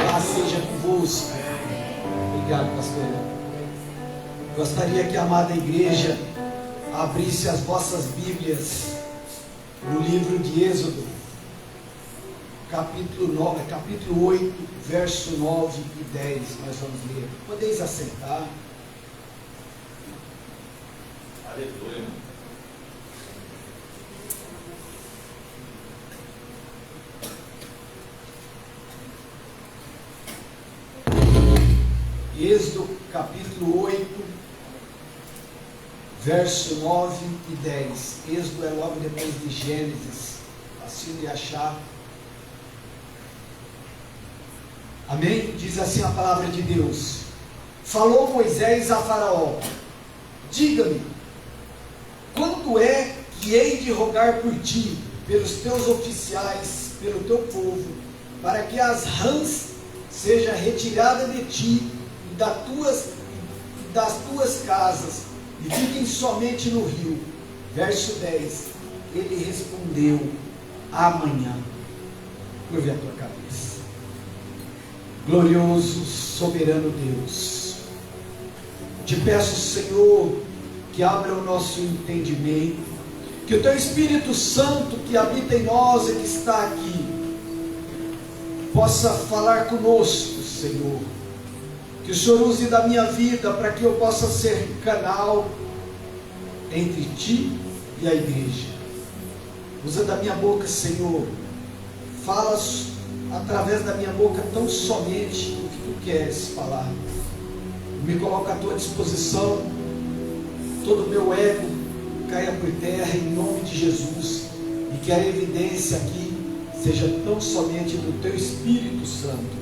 Paz seja convosco. Obrigado, pastor. Gostaria que a amada igreja abrisse as vossas Bíblias no livro de Êxodo, capítulo 8, verso 9 e 10. Nós vamos ler. Podeis assentar. Aleluia. Êxodo capítulo 8, verso 9 e 10. Êxodo é logo depois de Gênesis, fácil de achar. Amém? Diz assim a palavra de Deus: falou Moisés a Faraó: diga-me, quando é que hei de rogar por ti, pelos teus oficiais, pelo teu povo, para que as rãs seja retirada de ti e das tuas casas, e fiquem somente no rio? Verso 10. Ele respondeu: amanhã. Curve a tua cabeça. Glorioso, soberano Deus, te peço, Senhor, que abra o nosso entendimento, que o teu Espírito Santo que habita em nós e que está aqui possa falar conosco, Senhor. Que o Senhor use da minha vida para que eu possa ser canal entre ti e a igreja. Usa da minha boca, Senhor. Fala através da minha boca tão somente o que tu queres falar. Me coloca à tua disposição. Todo o meu ego caia por terra em nome de Jesus. E que a evidência aqui seja tão somente do teu Espírito Santo.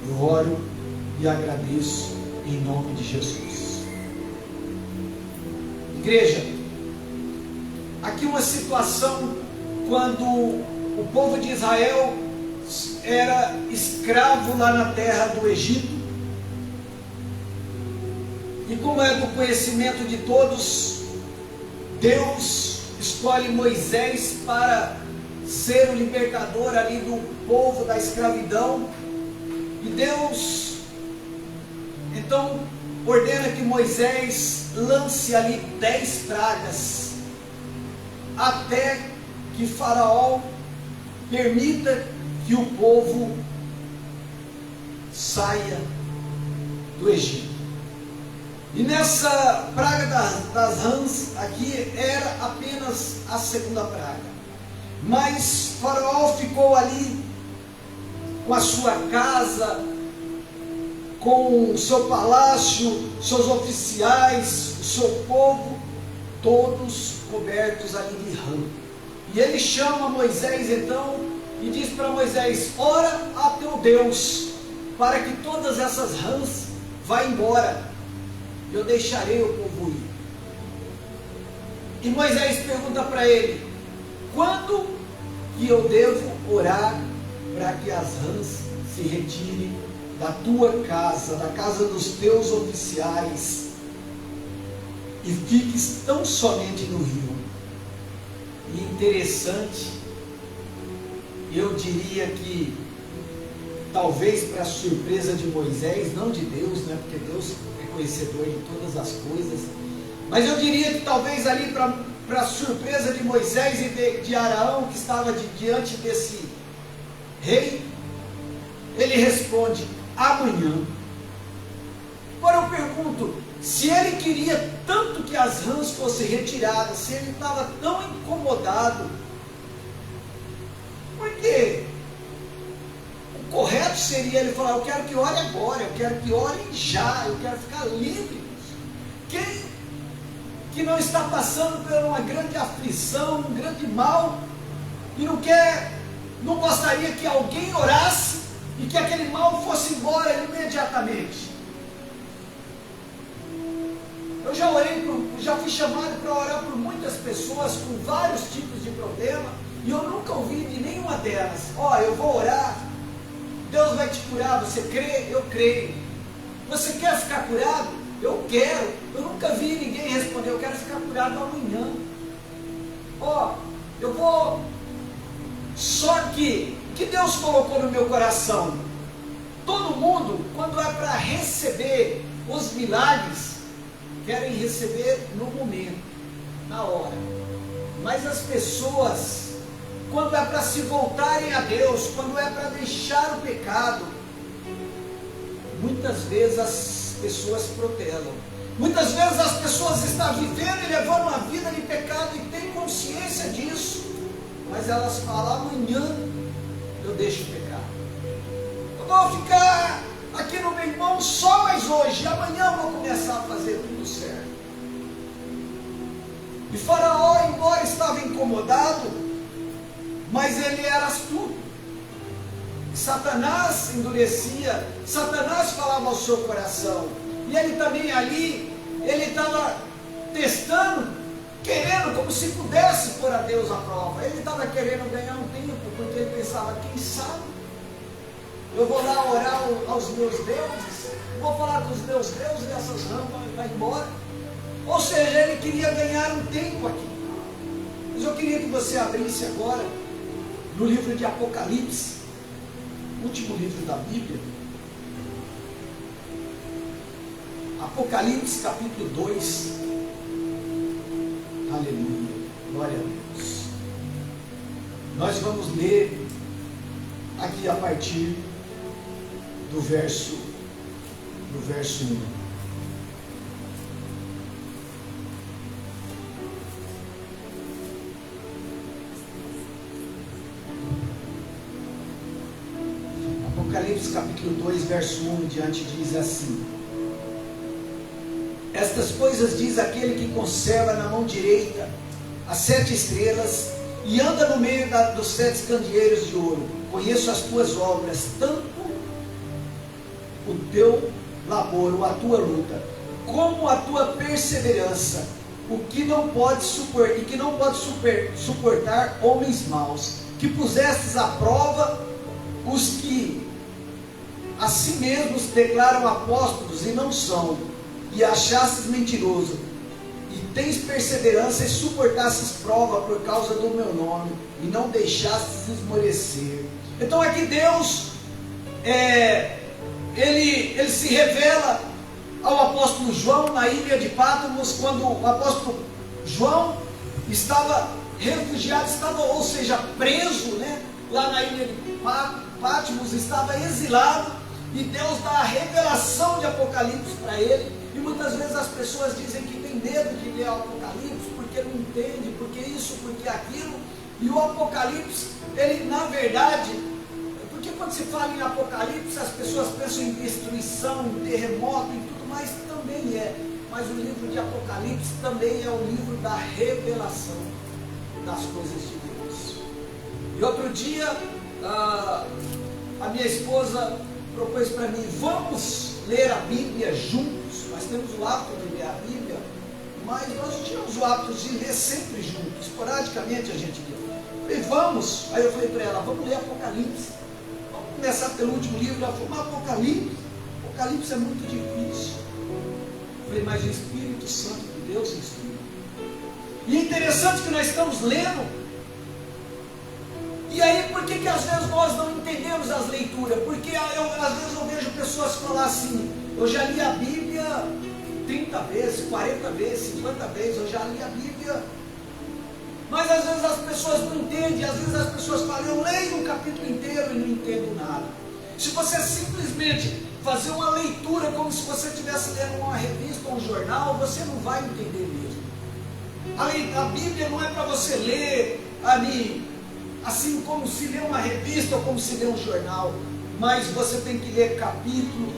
Eu oro e agradeço em nome de Jesus. Igreja, aqui uma situação quando o povo de Israel era escravo lá na terra do Egito, e como é do conhecimento de todos, Deus escolhe Moisés para ser o libertador ali do povo da escravidão, e Deus então ordena que Moisés lance ali 10 pragas, até que Faraó permita que o povo saia do Egito. E nessa praga das rãs aqui era apenas a segunda praga, mas Faraó ficou ali com a sua casa, com o seu palácio, seus oficiais, o seu povo, todos cobertos ali de rã. E ele chama Moisés então e diz para Moisés: ora a teu Deus, para que todas essas rãs vá embora, eu deixarei o povo ir. E Moisés pergunta para ele: quando que eu devo orar para que as rãs se retirem da tua casa, da casa dos teus oficiais, e fiques tão somente no rio? E interessante, eu diria que talvez para a de Moisés, não de Deus, né? Porque Deus é conhecedor de todas as coisas, mas eu diria que talvez ali para a surpresa de Moisés e de Araão, que estava diante desse rei, ele responde: amanhã. Agora eu pergunto, se ele queria tanto que as rãs fossem retiradas, se ele estava tão incomodado, por quê? O correto seria ele falar: eu quero que ore agora, eu quero que ore já, eu quero ficar livre. Quem que não está passando por uma grande aflição, um grande mal, e não gostaria que alguém orasse e que aquele mal fosse embora imediatamente? Eu já fui chamado para orar por muitas pessoas com vários tipos de problema, e eu nunca ouvi de nenhuma delas: ó, eu vou orar, Deus vai te curar. Você crê? Eu creio. Você quer ficar curado? Eu quero. Eu nunca vi ninguém responder: eu quero ficar curado amanhã. Ó, eu vou. Só que Deus colocou no meu coração: mundo, quando é para receber os milagres, querem receber no momento, na hora. Mas as pessoas, quando é para se voltarem a Deus, quando é para deixar o pecado, muitas vezes as pessoas protelam. Muitas vezes as pessoas estão vivendo e levando uma vida de pecado e têm consciência disso, mas elas falam: amanhã eu deixo o pecado, eu vou ficar aqui no meu irmão só mais hoje, e amanhã eu vou começar a fazer tudo certo. E Faraó, embora estava incomodado, mas ele era astuto. Satanás endurecia, Satanás falava ao seu coração, e ele também ali, ele estava testando, querendo, como se pudesse pôr a Deus à prova. Ele estava querendo ganhar um tempo, porque ele pensava: quem sabe, eu vou lá orar aos meus deuses, vou falar com os meus deuses, e essas rampas vai embora. Ou seja, ele queria ganhar um tempo aqui. Mas eu queria que você abrisse agora no livro de Apocalipse, último livro da Bíblia, Apocalipse capítulo 2, aleluia, glória a Deus. Nós vamos ler aqui a partir do verso 1. Apocalipse capítulo 2, verso 1 em diante diz assim: estas coisas diz aquele que conserva na mão direita as 7 estrelas e anda no meio dos 7 candeeiros de ouro. Conheço as tuas obras, tanto o teu labor, ou a tua luta, como a tua perseverança, o que não pode suportar, e que não pode suportar homens maus, que pusestes à prova os que a si mesmos declaram apóstolos e não são, e achastes mentiroso, e tens perseverança e suportastes prova por causa do meu nome, e não deixastes esmorecer. Então aqui Deus, ele se revela ao apóstolo João na ilha de Patmos, quando o apóstolo João estava refugiado, ou seja, preso, lá na ilha de Patmos, estava exilado, e Deus dá a revelação de Apocalipse para ele. E muitas vezes as pessoas dizem que tem medo de ler o Apocalipse, porque não entende, porque isso, porque aquilo. E o Apocalipse, ele na verdade, porque quando se fala em Apocalipse, as pessoas pensam em destruição, em terremoto, em tudo mais, também é. Mas o livro de Apocalipse também é o livro da revelação das coisas de Deus. E outro dia, a minha esposa propôs para mim: vamos ler a Bíblia juntos. Nós temos o hábito de ler a Bíblia, mas nós não tínhamos o hábito de ler sempre juntos. Esporadicamente a gente lia. Eu falei: vamos. Aí eu falei para ela: vamos ler Apocalipse. Vamos começar pelo último livro. Ela falou: mas Apocalipse é muito difícil. Eu falei: mas o Espírito Santo de Deus instrui. E é interessante que nós estamos lendo. E aí, por que às vezes nós não entendemos as leituras? Porque às vezes eu vejo pessoas falar assim: eu já li a Bíblia 30 vezes, 40 vezes, 50 vezes, eu já li a Bíblia. Mas às vezes as pessoas não entendem, às vezes as pessoas falam: eu leio um capítulo inteiro e não entendo nada. Se você simplesmente fazer uma leitura como se você estivesse lendo uma revista ou um jornal, você não vai entender mesmo. A Bíblia não é para você ler ali, assim como se lê uma revista ou como se lê um jornal, mas você tem que ler capítulo,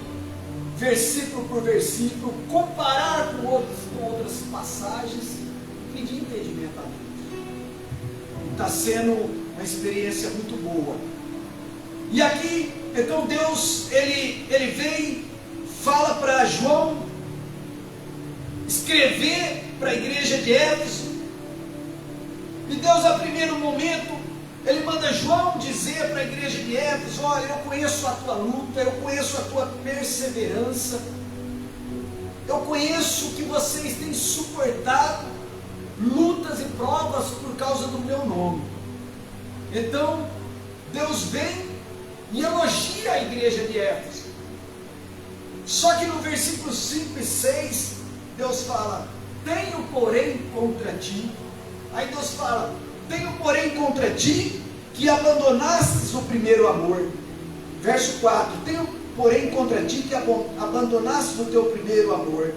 versículo por versículo, comparar com outras passagens, pedir entendimento a Deus. Está sendo uma experiência muito boa. E aqui, então Deus, ele vem, fala para João escrever para a igreja de Éfeso, e Deus, a primeiro momento, ele manda João dizer para a igreja de Éfeso: olha, eu conheço a tua luta, eu conheço a tua perseverança, eu conheço que vocês têm suportado lutas e provas por causa do meu nome. Então, Deus vem e elogia a igreja de Éfeso. Só que no versículo 5 e 6, Deus fala: tenho porém contra ti. Aí Deus fala: tenho porém contra ti que abandonastes o primeiro amor. Verso 4: tenho porém contra ti que abandonastes o teu primeiro amor.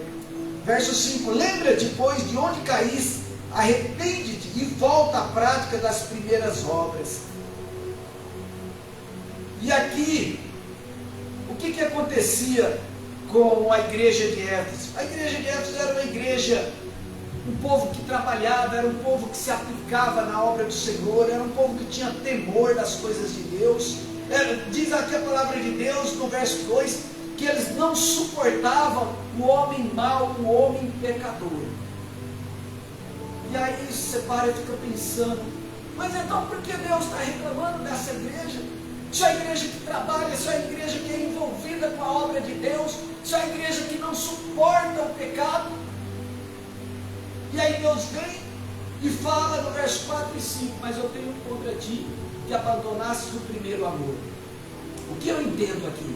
Verso 5: lembra-te, pois, de onde caíste, arrepende-te e volta à prática das primeiras obras. E aqui, o que acontecia com a igreja de Éfeso? A igreja de Éfeso era uma igreja, um povo que trabalhava, era um povo que se aplicava na obra do Senhor, era um povo que tinha temor das coisas de Deus. Diz aqui a palavra de Deus no verso 2, que eles não suportavam o homem mau, o homem pecador. E aí você para e fica pensando: mas então por que Deus está reclamando dessa igreja? Isso é a igreja que trabalha, isso é a igreja que é envolvida com a obra de Deus, isso é a igreja que não suporta o pecado. E aí Deus vem e fala no verso 4 e 5: mas eu tenho contra ti que abandonastes o primeiro amor. O que eu entendo aqui?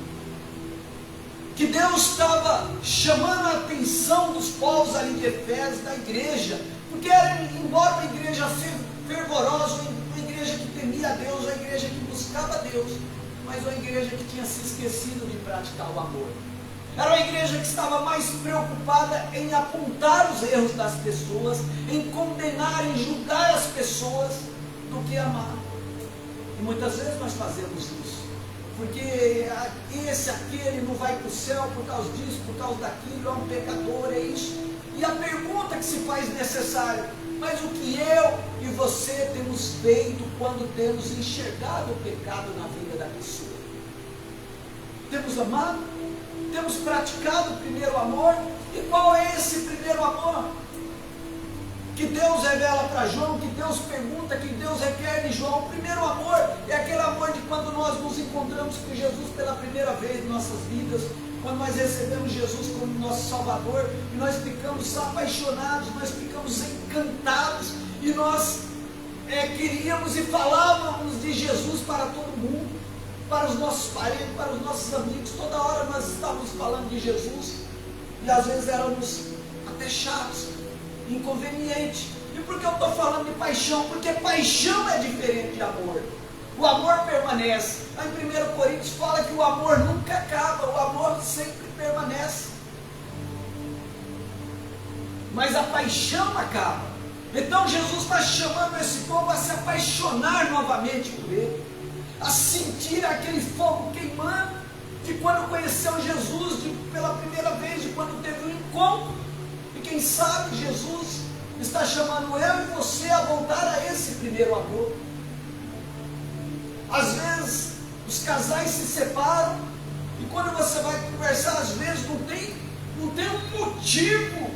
Que Deus estava chamando a atenção dos povos ali de Efésios, da igreja, porque era, embora uma igreja fervorosa, uma igreja que temia a Deus, uma igreja que buscava a Deus, mas uma igreja que tinha se esquecido de praticar o amor. Era uma igreja que estava mais preocupada em apontar os erros das pessoas, em condenar, em julgar as pessoas, do que amar. E muitas vezes nós fazemos isso, porque aquele não vai para o céu por causa disso, por causa daquilo, é um pecador, é isso. E a pergunta que se faz necessária: mas o que eu e você temos feito quando temos enxergado o pecado na vida da pessoa? Temos amado? Temos praticado o primeiro amor? E qual é esse primeiro amor? Que Deus revela para João, que Deus pergunta, que Deus requer de João. O primeiro amor é aquele amor de quando nós nos encontramos com Jesus pela primeira vez em nossas vidas, quando nós recebemos Jesus como nosso Salvador, e nós ficamos apaixonados, nós ficamos encantados, e nós queríamos e falávamos de Jesus para todo mundo, para os nossos parentes, para os nossos amigos. Toda hora nós estávamos falando de Jesus, e às vezes éramos até chatos, inconveniente. E por que eu estou falando de paixão? Porque paixão é diferente de amor. O amor permanece. Lá em 1 Coríntios fala que o amor nunca acaba, o amor sempre permanece. Mas a paixão acaba. Então Jesus está chamando esse povo a se apaixonar novamente por Ele, a sentir aquele fogo queimando de quando conheceu Jesus pela primeira vez, de quando teve um encontro. E quem sabe Jesus está chamando eu e você a voltar a esse primeiro amor. Às vezes os casais se separam, e quando você vai conversar, às vezes não tem um motivo,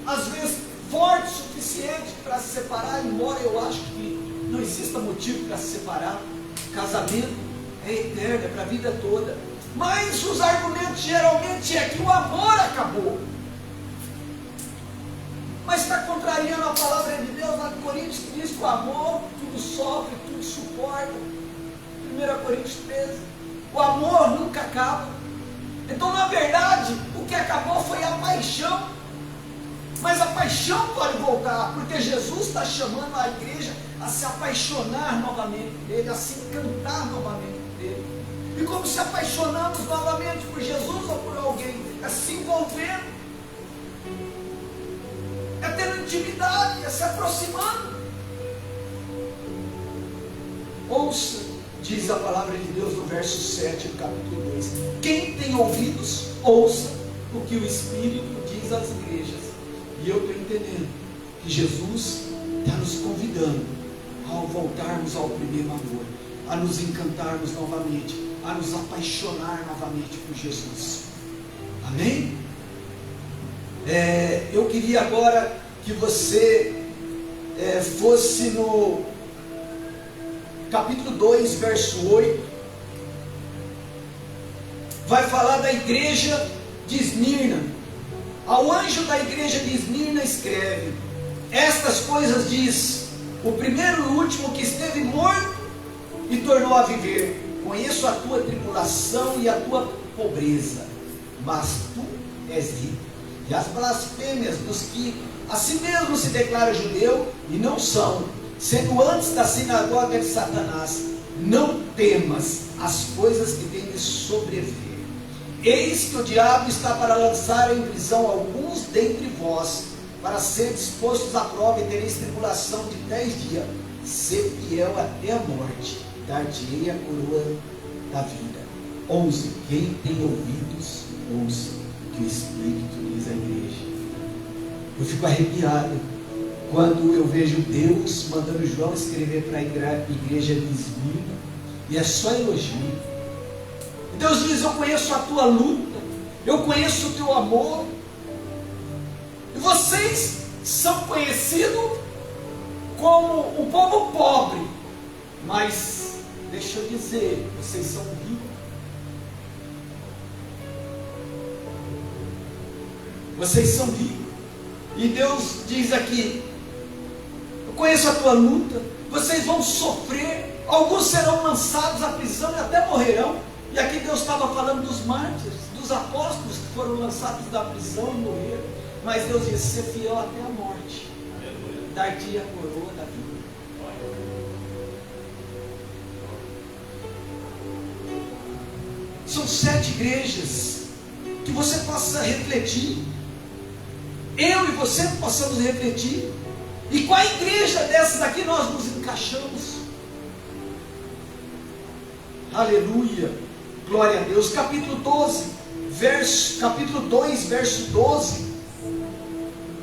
às vezes forte o suficiente para se separar, embora eu acho que não exista motivo para se separar. Casamento é eterno, é para a vida toda. Mas os argumentos geralmente é que o amor acabou. Mas está contrariando a palavra de Deus lá em Coríntios, que diz que o amor tudo sofre, tudo suporta. 1 Coríntios 13. O amor nunca acaba. Então, na verdade, o que acabou foi a paixão. Mas a paixão pode voltar, porque Jesus está chamando a igreja a se apaixonar novamente por Ele, a se encantar novamente por Ele. E como se apaixonamos novamente por Jesus ou por alguém? É se envolvendo, é tendo intimidade, é se aproximando. Ouça, diz a palavra de Deus no verso 7 do capítulo 2: quem tem ouvidos, ouça o que o Espírito diz às igrejas. E eu estou entendendo que Jesus está nos convidando ao voltarmos ao primeiro amor, a nos encantarmos novamente, a nos apaixonar novamente por Jesus. Amém? Eu queria agora que você fosse no capítulo 2, verso 8. Vai falar da igreja de Esmirna. Ao anjo da igreja de Esmirna escreve: estas coisas diz o primeiro e o último que esteve morto e tornou a viver. Conheço a tua tribulação e a tua pobreza, mas tu és rico. E as blasfêmias dos que a si mesmo se declaram judeu e não são, sendo antes da sinagoga de Satanás. Não temas as coisas que têm de sobreviver. Eis que o diabo está para lançar em prisão alguns dentre vós, para ser dispostos à prova e tereis tribulação de 10 dias. Ser fiel até a morte, dar-te-ei a coroa da vida. 11. Quem tem ouvidos, ouça o que o Espírito diz à igreja. Eu fico arrepiado quando eu vejo Deus mandando João escrever para a igreja de Esmirna, e é só elogio. Deus diz: eu conheço a tua luta, eu conheço o teu amor, e vocês são conhecidos como um povo pobre, mas deixa eu dizer, vocês são ricos. Vocês são ricos. E Deus diz aqui: eu conheço a tua luta, vocês vão sofrer, alguns serão lançados à prisão e até morrerão. E aqui Deus estava falando dos mártires, dos apóstolos que foram lançados da prisão e morreram. Mas Deus diz: ser fiel até a morte, dar-te a coroa da vida. São 7 igrejas que você possa refletir, eu e você possamos refletir, e qual igreja dessas aqui nós nos encaixamos? Aleluia, glória a Deus. Capítulo 2, verso 12,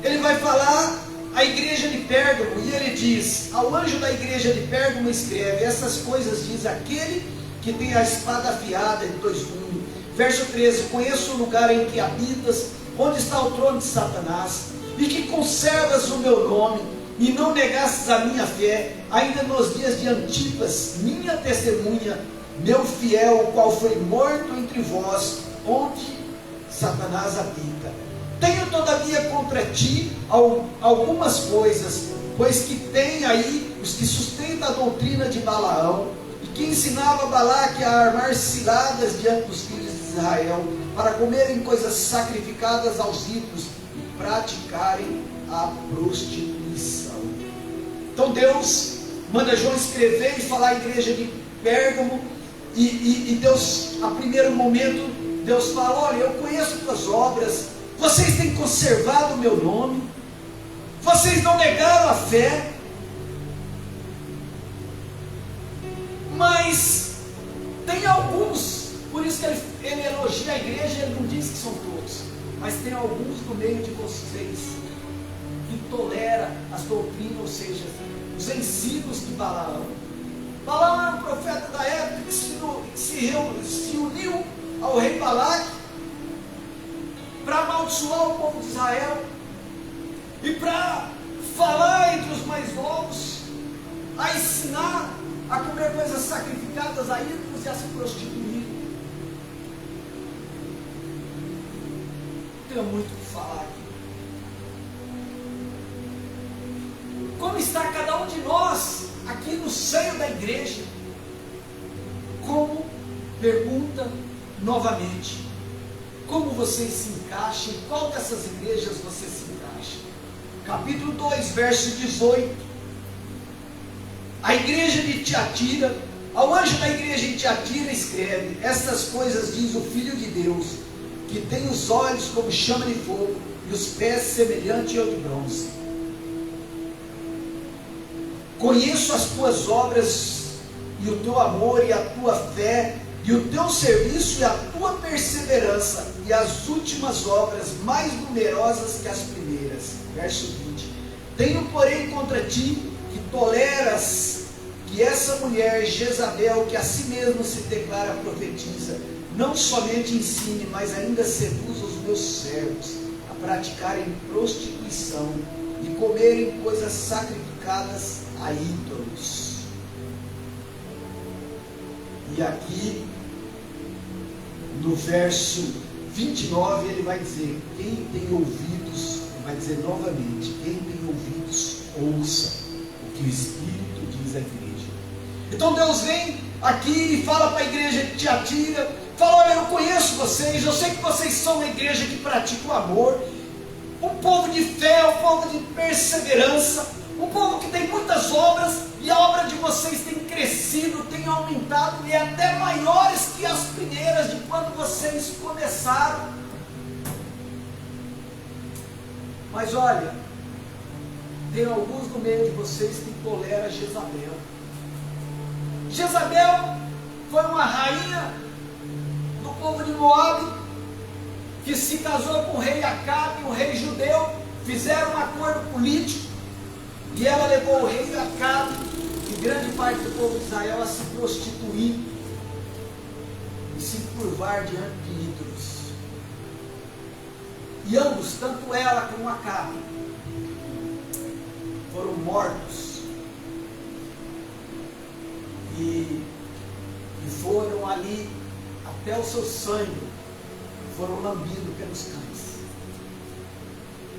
ele vai falar a igreja de Pérgamo, e ele diz: ao anjo da igreja de Pérgamo escreve: essas coisas diz aquele que tem a espada afiada de 2 gumes. Verso 13: conheço o lugar em que habitas, onde está o trono de Satanás, e que conservas o meu nome, e não negastes a minha fé, ainda nos dias de Antipas, minha testemunha, meu fiel, o qual foi morto entre vós, onde Satanás habita. Tenho todavia contra ti algumas coisas, pois que tem aí os que sustentam a doutrina de Balaão, e que ensinava Balaque a armar ciladas diante dos filhos de Israel, para comerem coisas sacrificadas aos ídolos e praticarem a prostituição. Então Deus manda João escrever e falar à igreja de Pérgamo, e Deus, a primeiro momento, Deus fala: olha, eu conheço tuas obras, vocês têm conservado o meu nome, vocês não negaram a fé, mas tem alguns, por isso que ele elogia a igreja, ele não diz que são todos, mas tem alguns no meio de vocês que tolera as doutrinas, ou seja, os ensinos de Balaão. Balaão era um profeta da época que se uniu ao rei Balaque para amaldiçoar o povo de Israel e para falar entre os mais novos, a ensinar a comer coisas sacrificadas a ídolos e a se prostituir. Tenho muito o que falar aqui. Como está cada um de nós aqui no seio da igreja? Como, pergunta novamente, como você se encaixa? Em qual dessas igrejas você se encaixa? Capítulo 2, verso 18. A igreja de Tiatira, ao anjo da igreja de Tiatira escreve: estas coisas diz o Filho de Deus, que tem os olhos como chama de fogo e os pés semelhante ao de bronze. Conheço as tuas obras e o teu amor e a tua fé e o teu serviço e a tua perseverança, e as últimas obras mais numerosas que as primeiras. Verso 20. Tenho, porém, contra ti que toleras que essa mulher Jezabel, que a si mesma se declara profetiza, não somente ensine, mas ainda seduz os meus servos a praticarem prostituição e comerem coisas sacrificadas a ídolos. E aqui no verso 29 ele vai dizer: quem tem ouvidos, vai dizer novamente, quem tem ouvidos, ouça o que o Espírito diz à igreja. Então Deus vem aqui e fala para a igreja de Tiatira, Fala: olha, eu conheço vocês, eu sei que vocês são uma igreja que pratica o amor, um povo de fé, um povo de perseverança, um povo que tem muitas obras, e a obra de vocês tem crescido, tem aumentado, e é até maiores que as primeiras de quando vocês começaram. Mas olha, tem alguns no meio de vocês que toleram Jezabel. Jezabel foi uma rainha do povo de Moabe, que se casou com o rei Acabe, um rei judeu. Fizeram um acordo político, e ela levou o rei Acabe e grande parte do povo de Israel a se prostituir e se curvar diante de ídolos. E ambos, tanto ela como Acabe, foram mortos e foram ali até o seu sangue, foram lambidos pelos cães.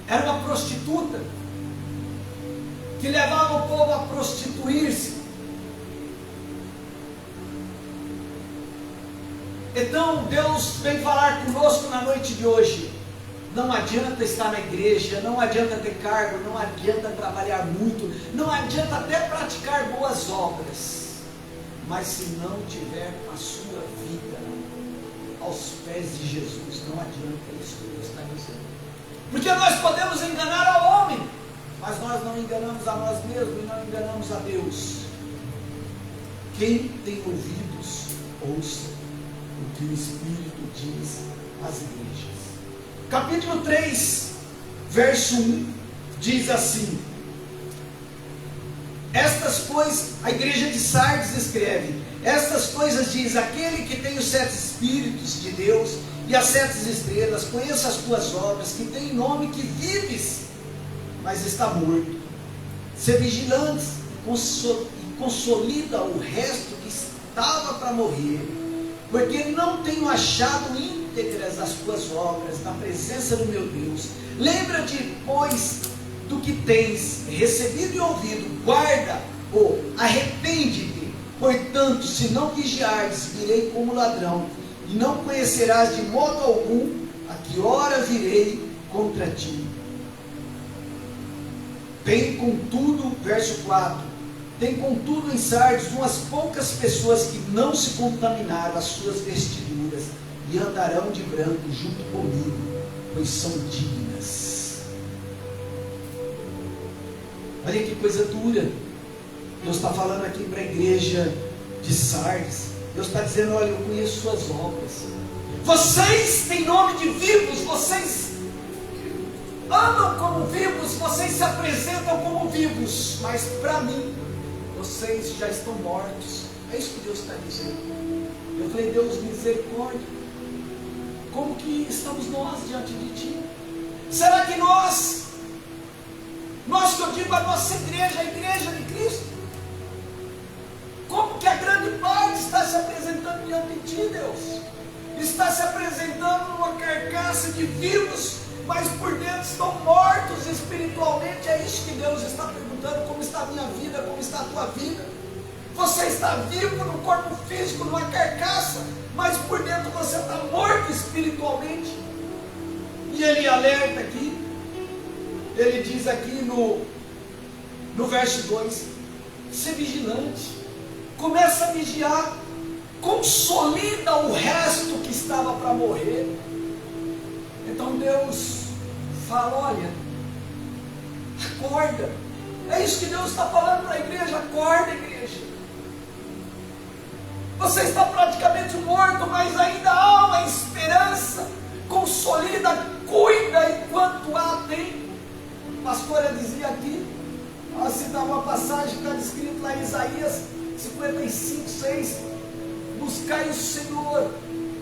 Era uma prostituta que levava o povo a prostituir-se. Então Deus vem falar conosco na noite de hoje. Não adianta estar na igreja, não adianta ter cargo, não adianta trabalhar muito, não adianta até praticar boas obras, mas se não tiver a sua vida aos pés de Jesus, não adianta isso que Deus está dizendo. Porque nós podemos enganar ao homem, mas nós não enganamos a nós mesmos e não enganamos a Deus. Quem tem ouvidos, ouça o que o Espírito diz às igrejas. Capítulo 3, verso 1, diz assim: estas coisas, a igreja de Sardes escreve: estas coisas diz aquele que tem os 7 Espíritos de Deus e as 7 estrelas, conheça as tuas obras, que tem nome que vives, mas está morto. Ser vigilantes e consolida o resto que estava para morrer, porque não tenho achado íntegras as tuas obras na presença do meu Deus. Lembra-te, pois, do que tens recebido e ouvido, guarda, ou arrepende-te. Portanto, se não vigiares, virei como ladrão, e não conhecerás de modo algum a que hora virei contra ti. Tem contudo, verso 4, tem contudo em Sardes umas poucas pessoas que não se contaminaram as suas vestiduras, e andarão de branco junto comigo, pois são dignas. Olha que coisa dura. Deus está falando aqui para a igreja de Sardes. Deus está dizendo: olha, eu conheço suas obras. Vocês têm nome de vivos, vocês andam como vivos, vocês se apresentam como vivos, mas para mim, vocês já estão mortos. É isso que Deus está dizendo. Eu falei: Deus, misericórdia. Como que estamos nós diante de Ti? Será que nós que eu digo a nossa igreja, a igreja de Cristo, como que a grande parte está se apresentando diante de Ti, Deus? Está se apresentando numa carcaça de vivos, mas por dentro estão mortos espiritualmente. É isso que Deus está perguntando: como está a minha vida, como está a tua vida? Você está vivo no corpo físico, numa carcaça, mas por dentro você está morto espiritualmente. E Ele alerta aqui, Ele diz aqui no verso 2, ser vigilante, começa a vigiar, consolida o resto que estava para morrer. Então Deus fala: olha, acorda. É isso que Deus está falando para a igreja: acorda, igreja. Você está praticamente morto, mas ainda há uma esperança. Consolida, cuida enquanto há tempo. A pastora dizia aqui, ela citava uma passagem que está descrito lá em Isaías 55, 6: buscai o Senhor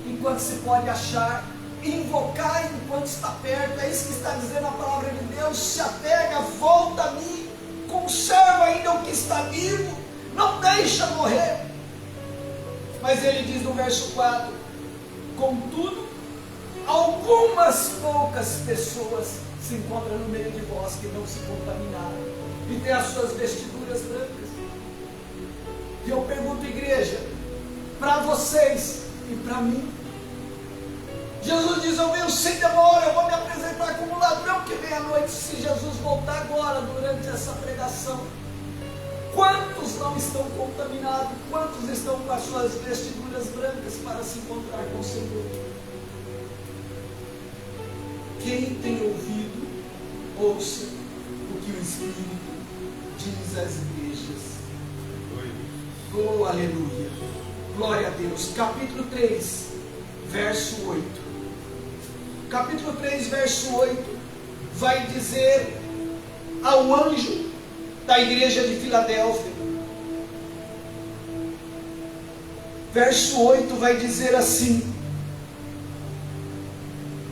enquanto se pode achar, invocai enquanto está perto. É isso que está dizendo a palavra de Deus. Se apega, volta a mim, conserva ainda o que está vivo, não deixa morrer. Mas ele diz no verso 4: contudo, algumas poucas pessoas se encontram no meio de vós que não se contaminaram e têm as suas vestiduras brancas. E eu pergunto, igreja, para vocês e para mim, Jesus diz: eu venho sem demora, eu vou me apresentar como ladrão que vem à noite. Se Jesus voltar agora, durante essa pregação, quantos não estão contaminados? Quantos estão com as suas vestiduras brancas para se encontrar com o Senhor? Quem tem ouvido, ouça o que o Espírito diz às igrejas. Oh, aleluia, glória a Deus. Capítulo 3, verso 8. Capítulo 3, verso 8 vai dizer ao anjo da igreja de Filadélfia. Verso 8 vai dizer assim,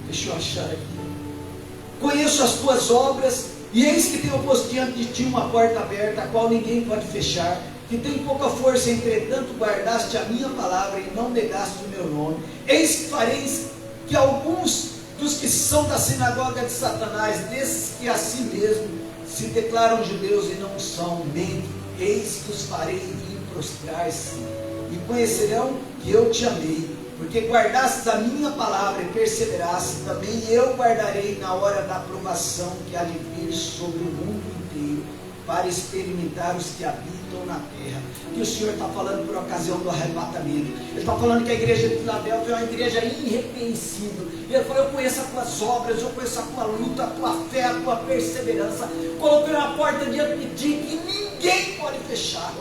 deixa eu achar aqui: conheço as tuas obras, e eis que tenho posto diante de ti uma porta aberta, a qual ninguém pode fechar, que tem pouca força, entretanto guardaste a minha palavra e não negaste o meu nome. Eis que fareis que alguns dos que são da sinagoga de Satanás, desses que a si mesmo se declaram judeus e não são, mentem, eis que os farei vir prostrar-se, e conhecerão que eu te amei, porque guardastes a minha palavra e perseveraste, também eu guardarei na hora da provação que há de vir sobre o mundo inteiro, para experimentar os que habitam na terra. Que o Senhor está falando por ocasião do arrebatamento. Ele está falando que a igreja de Filadélfia é uma igreja irrepreensível. E ele falou: eu conheço as tuas obras, eu conheço a tua luta, a tua fé, a tua perseverança. Coloquei uma porta diante de ti que ninguém pode fechar.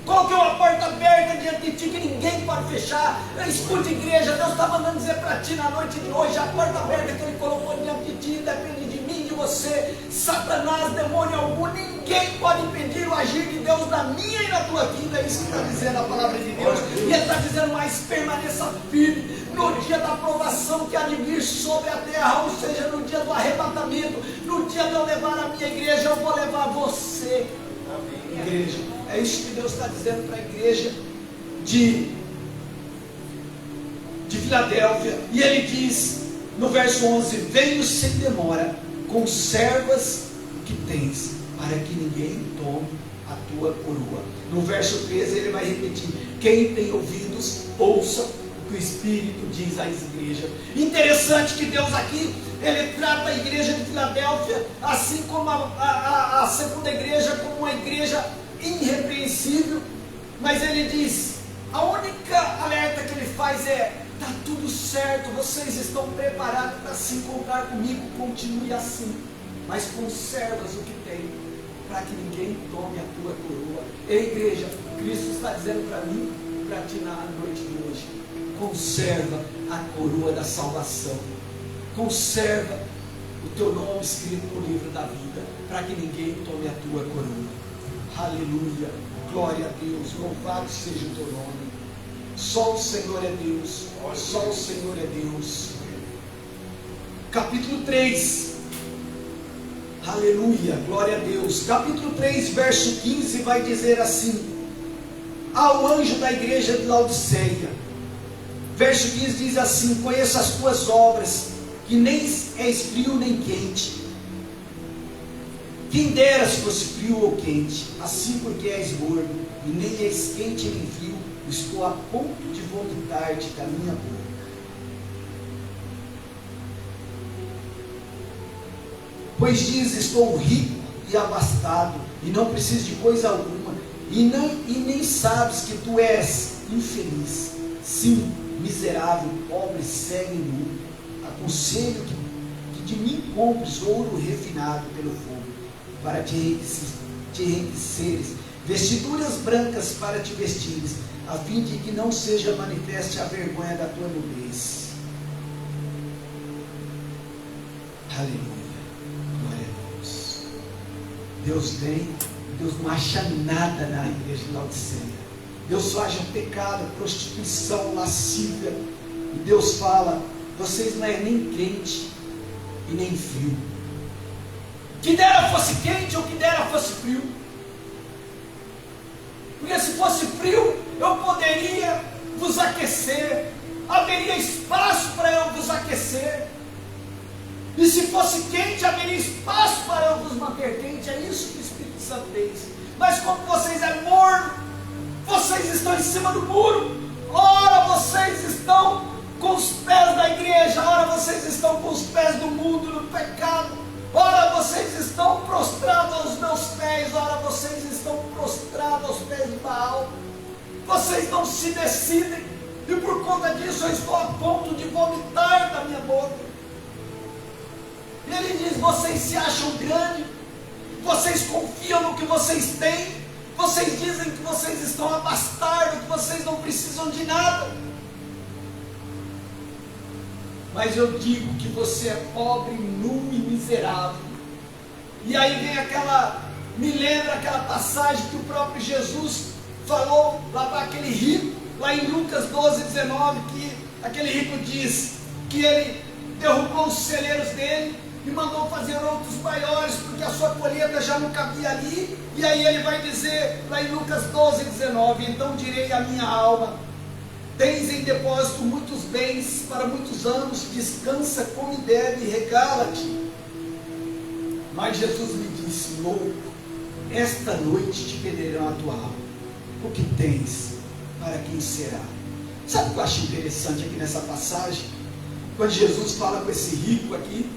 Coloquei uma porta aberta diante de ti que ninguém pode fechar. Escute, igreja, Deus está mandando dizer para ti na noite de hoje: a porta aberta que Ele colocou diante de ti depende de mim, de você. Satanás, demônio algum, ninguém pode impedir o agir de Deus na minha e na tua vida. É isso que está dizendo a palavra de Deus. E Ele está dizendo: mas permaneça firme no dia da provação que há de vir sobre a terra, ou seja, no dia do arrebatamento, no dia de eu levar a minha igreja, eu vou levar você. Igreja, é isso que Deus está dizendo para a igreja de Filadélfia. E Ele diz no verso 11: venho sem demora, conservas o que tens, para que ninguém tome a tua coroa. No verso 13 Ele vai repetir: quem tem ouvidos, ouça o que o Espírito diz às igrejas. Interessante que Deus aqui, Ele trata a igreja de Filadélfia, assim como a segunda igreja, como uma igreja irrepreensível. Mas Ele diz, a única alerta que Ele faz é: está tudo certo, vocês estão preparados para se encontrar comigo, continue assim, mas conservas o que tem, para que ninguém tome a tua coroa. Ei, igreja, Cristo está dizendo para mim, para ti na noite de hoje: conserva a coroa da salvação, conserva o teu nome escrito no livro da vida, para que ninguém tome a tua coroa. Aleluia, glória a Deus, louvado seja o teu nome. Só o Senhor é Deus, só o Senhor é Deus. Capítulo 3, aleluia, glória a Deus. Capítulo 3, verso 15 vai dizer assim: ao anjo da igreja de Laodiceia, verso 15 diz assim: conheço as tuas obras, que nem és frio nem quente. Quem dera se fosse frio ou quente, assim porque és gordo, e nem és quente nem frio, estou a ponto de vomitar-te da minha boca. Pois diz: estou rico e abastado, e não preciso de coisa alguma, e nem sabes que tu és infeliz, sim, miserável, pobre, cego e nu. Aconselho que de mim compres ouro refinado pelo fogo, para te enriqueceres, vestiduras brancas para te vestires, a fim de que não seja manifeste a vergonha da tua nudez. Aleluia, glória a Deus. Deus vem, Deus não acha nada na igreja de Laodiceia. Deus só acha pecado, prostituição, lascívia. E Deus fala: vocês não é nem quente e nem frio. Que dera fosse quente ou que dera fosse frio. Porque se fosse frio, eu poderia vos aquecer, haveria espaço para eu vos aquecer. E se fosse quente, haveria espaço para eu vos manter quente. É isso que o Espírito Santo fez. Mas como vocês é morno, vocês estão em cima do muro. Ora vocês estão com os pés da igreja, ora pés do mundo no pecado. Ora vocês estão prostrados aos meus pés, ora vocês estão prostrados aos pés de Baal. Vocês não se decidem, e por conta disso eu estou a ponto de vomitar da minha boca. E ele diz: vocês se acham grandes, vocês confiam no que vocês têm, vocês dizem que vocês estão abastados, que vocês não precisam de nada. Mas eu digo que você é pobre, nu e miserável. E aí vem me lembra aquela passagem que o próprio Jesus falou lá para aquele rico, lá em Lucas 12:19, que aquele rico diz que ele derrubou os celeiros dele e mandou fazer outros maiores, porque a sua colheita já não cabia ali. E aí ele vai dizer lá em Lucas 12:19: então direi à minha alma: tens em depósito muitos bens para muitos anos, descansa, come e bebe e regala-te. Mas Jesus me disse: louco, esta noite te pedirão a tua alma. O que tens, para quem será? Sabe o que eu acho interessante aqui nessa passagem? Quando Jesus fala com esse rico aqui,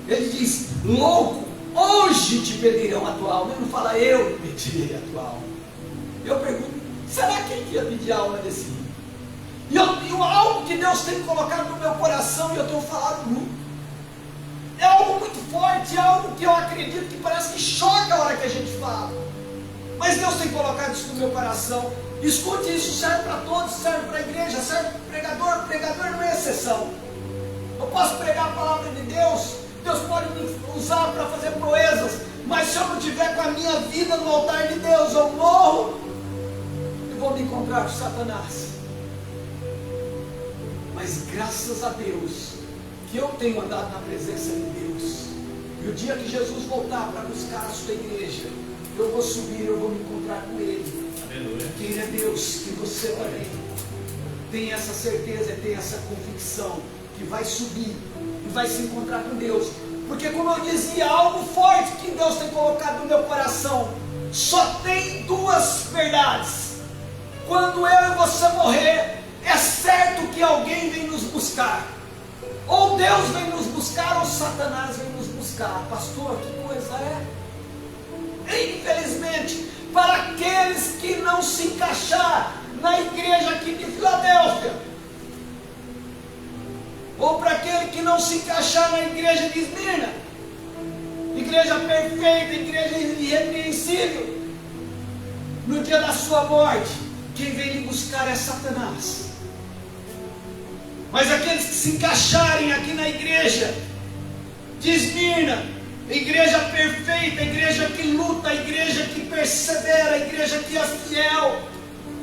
ele diz: louco, hoje te pedirão a tua alma. Ele não fala: eu pedirei a tua alma. Eu pergunto: será quem ia pedir a alma desse rico? E algo que Deus tem colocado no meu coração, e eu tenho falado muito, é algo muito forte, é algo que eu acredito que parece que choca a hora que a gente fala, mas Deus tem colocado isso no meu coração. Escute, isso serve para todos, serve para a igreja, serve para o pregador não é exceção. Eu posso pregar a palavra de Deus, Deus pode me usar para fazer proezas, mas se eu não tiver com a minha vida no altar de Deus, eu morro e vou me encontrar com Satanás. Mas graças a Deus que eu tenho andado na presença de Deus, e o dia que Jesus voltar para buscar a sua igreja, eu vou subir, eu vou me encontrar com Ele. Aleluia. Quem é Deus, que você também tem essa certeza, tem essa convicção que vai subir e vai se encontrar com Deus. Porque, como eu dizia, algo forte que Deus tem colocado no meu coração, só tem duas verdades: quando eu e você morrer, é certo que alguém vem nos buscar. Ou Deus vem nos buscar, ou Satanás vem nos buscar. Pastor, que coisa é? Infelizmente, para aqueles que não se encaixar na igreja aqui de Filadélfia, ou para aquele que não se encaixar na igreja de Esmirna, igreja perfeita, igreja irrepreensível, no dia da sua morte, quem vem lhe buscar é Satanás. Mas aqueles que se encaixarem aqui na igreja de Esmirna, igreja perfeita, igreja que luta, igreja que persevera, igreja que é fiel,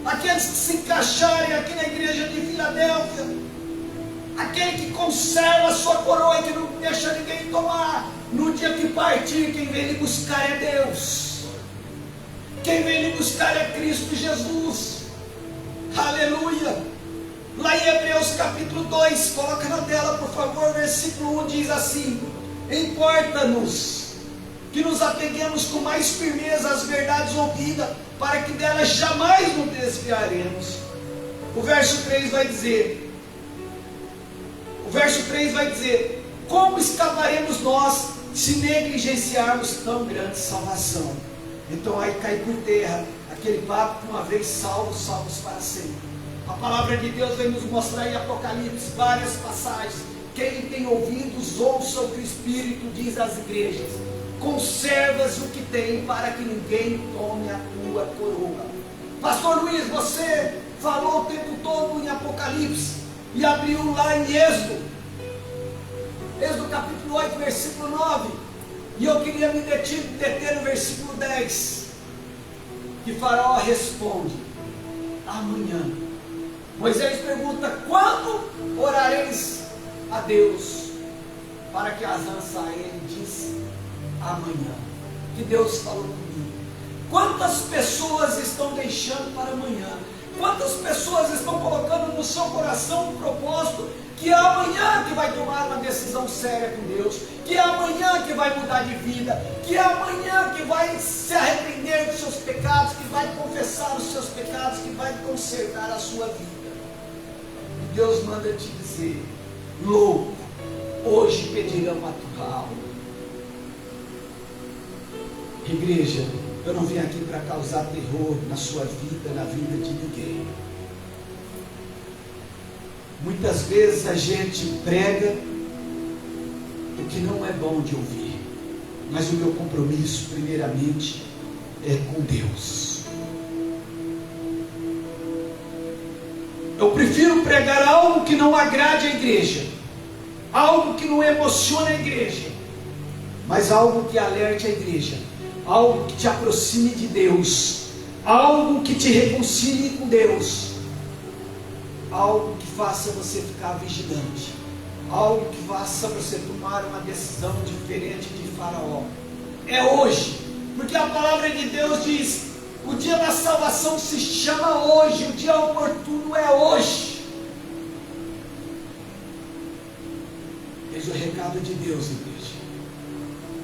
aqueles que se encaixarem aqui na igreja de Filadélfia, aquele que conserva a sua coroa e que não deixa ninguém tomar, no dia que partir, quem vem lhe buscar é Deus, quem vem lhe buscar é Cristo Jesus. Aleluia. Lá em Hebreus capítulo 2, coloca na tela por favor, versículo 1, diz assim: importa-nos que nos apeguemos com mais firmeza às verdades ouvidas, para que delas jamais nos desviaremos. O verso 3 vai dizer: como escaparemos nós se negligenciarmos tão grande salvação? Então aí cai por terra aquele papo: uma vez salvos, salvos para sempre. A palavra de Deus vem nos mostrar em Apocalipse várias passagens. Quem tem ouvidos, ouça o que o Espírito diz às igrejas. Conservas o que tem, para que ninguém tome a tua coroa. Pastor Luiz, você falou o tempo todo em Apocalipse e abriu lá em Êxodo capítulo 8, versículo 9, e eu queria me deter no versículo 10, que Faraó responde: amanhã. Moisés pergunta: quando orareis a Deus para que as rãs saiam? Ele diz: amanhã. Que Deus falou comigo. Quantas pessoas estão deixando para amanhã? Quantas pessoas estão colocando no seu coração um propósito que é amanhã que vai tomar uma decisão séria com Deus, que é amanhã que vai mudar de vida, que é amanhã que vai se arrepender dos seus pecados, que vai confessar os seus pecados, que vai consertar a sua vida? E Deus manda te dizer: louco, hoje pedirão a tua alma. Igreja, eu não vim aqui para causar terror na sua vida, na vida de ninguém. Muitas vezes a gente prega o que não é bom de ouvir, mas o meu compromisso, primeiramente, é com Deus. Eu prefiro pregar algo que não agrade a igreja, algo que não emocione a igreja, mas algo que alerte a igreja, algo que te aproxime de Deus, algo que te reconcilie com Deus, algo que faça você ficar vigilante, algo que faça você tomar uma decisão diferente de Faraó. É hoje, porque a palavra de Deus diz: o dia da salvação se chama hoje, o dia oportuno é hoje. Eis o recado de Deus, igreja.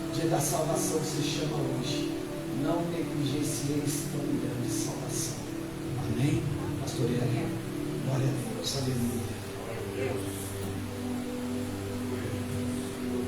O dia da salvação se chama hoje. Não negligencieis tão grande salvação. Amém? Pastor Helena. Glória a Deus. Aleluia.